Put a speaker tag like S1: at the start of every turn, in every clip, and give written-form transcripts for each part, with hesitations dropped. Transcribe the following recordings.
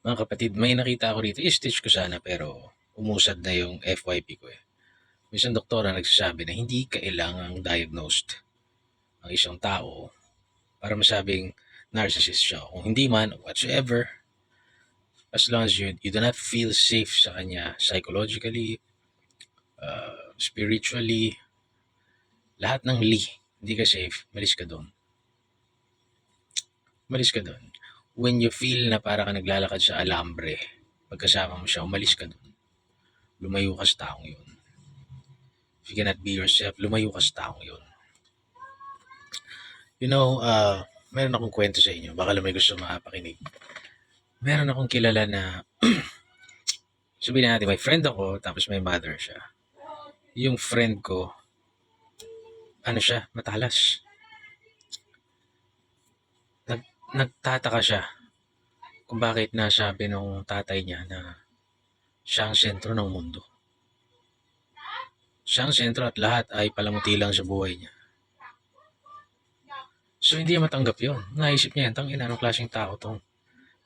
S1: Mga kapatid, may nakita ako rito, i-stitch ko sana pero umusad na yung FYP ko eh. May isang doktora nagsasabi na hindi kailangang diagnosed ang isang tao para masabing narcissist siya. Kung hindi man, whatsoever, as long as you do not feel safe sa kanya psychologically, spiritually, lahat ng hindi ka safe, malis ka doon. Malis ka doon. When you feel na para ka naglalakad sa alambre, pagkasama mo siya, umalis ka doon. Lumayo ka sa taong yun. If you cannot be yourself, lumayo ka sa taong yun. You know, meron akong kwento sa inyo. Baka lang may gusto makapakinig. Meron akong kilala na, sabihin natin, may friend ako, tapos may mother siya. Yung friend ko, matalas. Nagtataka siya kung bakit nasabi nung tatay niya na siya ang sentro ng mundo. Siya ang sentro at lahat ay palamuti lang sa buhay niya. So hindi niya matanggap yun. Naisip niya yan, tangina, anong klaseng tao tong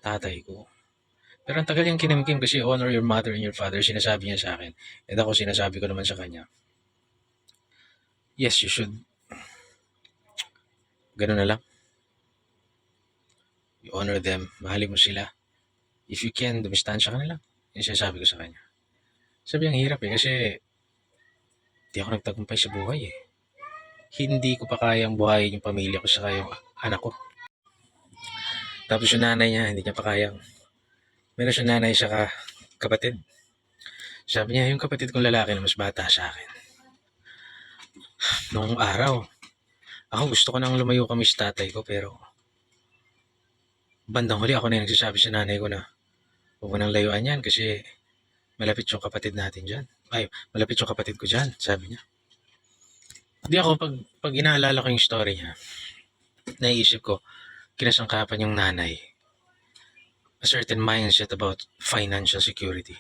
S1: tatay ko. Pero ang tagal niyang kinimkim kasi honor your mother and your father, sinasabi niya sa akin. And ako sinasabi ko naman sa kanya, yes, you should. Ganun na lang. You honor them, mahalin mo sila. If you can, dumistansya ka na lang. Yung sinasabi ko sa kanya. Sabi ang hirap eh, kasi hindi ako nagtagumpay sa buhay eh. Hindi ko pa kayang buhayin yung pamilya ko sa yung anak ko. Tapos yung nanay niya, hindi niya pa kayang. Meron siya nanay sa kapatid. Sabi niya, yung kapatid kong lalaki na mas bata sa akin. Noong araw, ako gusto ko nang lumayo kami sa tatay ko, pero bandang huli ako na yung nagsasabi sa nanay ko na huwag mo nang layuan yan kasi malapit yung kapatid natin dyan. Ay, malapit yung kapatid ko dyan, sabi niya. Hindi ako, pag inaalala ko yung story niya, naiisip ko, kinasangkapan yung nanay a certain mindset about financial security.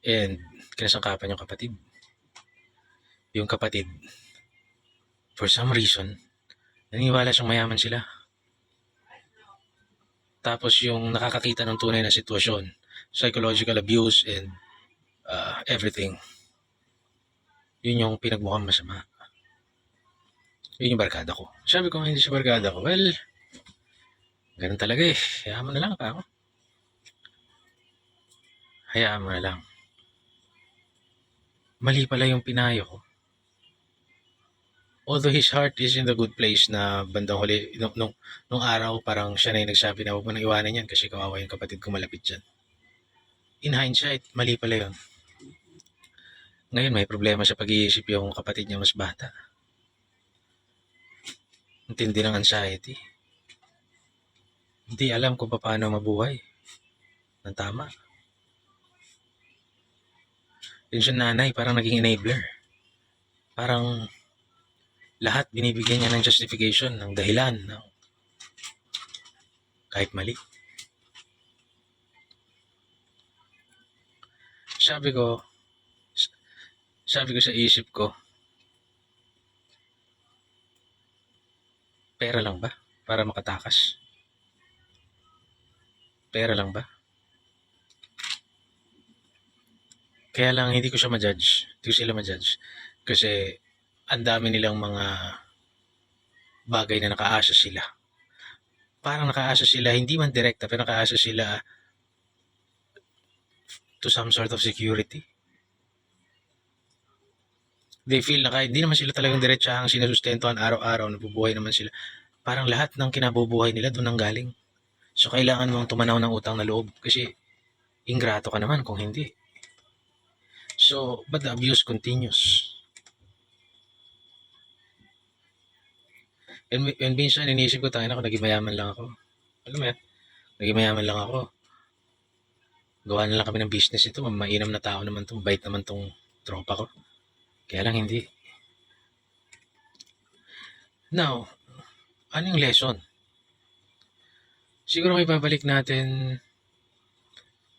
S1: And kinasangkapan yung kapatid. Yung kapatid, for some reason, naniniwala siyang mayaman sila. Tapos yung nakakakita ng tunay na sitwasyon, psychological abuse and everything, yun yung pinagmukhang masama. Yun yung barkada ko. Sabi ko, hindi siya barkada ko. Well, ganun talaga eh. Hayaan mo na lang ako. Hayaan mo na lang. Mali pala yung pinayo ko. Although his heart is in the good place na bandang huli, nung araw, parang siya na yung nagsabi na huwag mo nang iwanan yan kasi kawawa yung kapatid ko malapit dyan. In hindsight, mali pala yun. Ngayon may problema sa pag-iisip yung kapatid niya mas bata. Ang tindi ng anxiety. Hindi alam kung paano mabuhay ng tama. Yun siya nanay, parang naging enabler. Parang lahat binibigyan niya ng justification, ng dahilan, ng kahit mali. Sabi ko sa isip ko, pera lang ba para makatakas? Pera lang ba? Kaya lang hindi ko siya ma-judge. Hindi ko sila ma-judge. Kasi ang dami nilang mga bagay na nakaasa sila. Parang nakaasa sila, hindi man direkta, pero nakaasa sila to some sort of security. They feel na kahit hindi naman sila talagang diretsahang sinusustentuhan araw-araw, nabubuhay naman sila. Parang lahat ng kinabubuhay nila doon ang galing. So kailangan mong tumanaw ng utang na loob kasi ingrato ka naman kung hindi. So, but the abuse continues. And minsan iniisip ko, tayo na ako, naging mayaman lang ako. Alam mo yan? Naging mayaman lang ako. Gawa na lang kami ng business ito. Mainam na tao naman to. Bait naman tong tropa ko. Kaya lang hindi. Now, ano yung lesson? Siguro may babalik natin,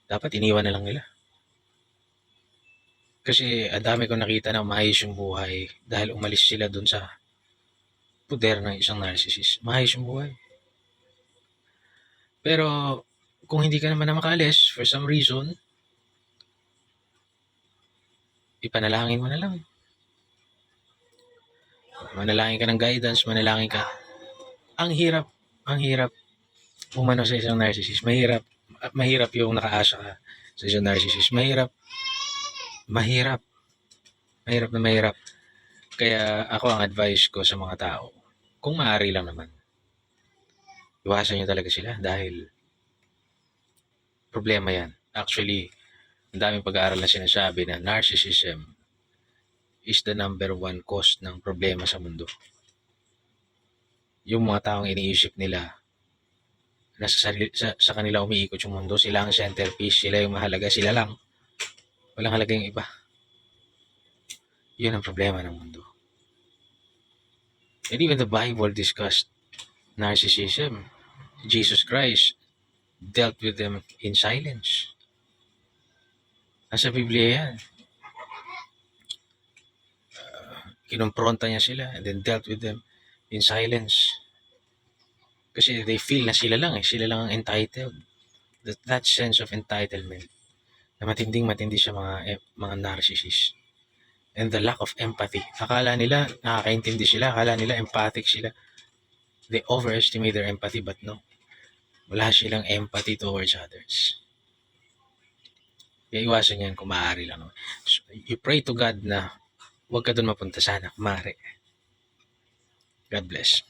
S1: dapat iniwan na lang nila. Kasi ang dami kong nakita na maayos yung buhay dahil umalis sila dun sa puder ng isang narcissist. Maayos yung buhay. Pero kung hindi ka naman na makaalis for some reason, ipanalangin mo na lang. Manalangin ka ng guidance, manalangin ka. Ang hirap umano sa isang narcissist. Mahirap yung nakaasa ka sa isang narcissist. Mahirap na mahirap. Kaya ako ang advice ko sa mga tao, kung maaari lang naman, iwasan nyo talaga sila dahil problema yan. Actually, ang daming pag-aaral na sinasabi na narcissism is the number one cause ng problema sa mundo. Yung mga taong iniisip nila na sa kanila umiikot yung mundo, sila ang centerpiece, sila yung mahalaga, sila lang. Walang halaga yung iba. Yun ang problema ng mundo. And even the Bible discussed narcissism. Jesus Christ dealt with them in silence. Nasa Biblia yan. Kinumpronta niya sila and then dealt with them in silence. Kasi they feel na sila lang ang entitled. That sense of entitlement na matindi sa mga narcissist. And the lack of empathy. Akala nila nakakaintindi sila, akala nila empathic sila. They overestimate their empathy, but no. Wala silang empathy towards others. Kaya iwasan yan kung maaari lang. So, you pray to God na huwag ka doon mapunta sana, kumari. God bless.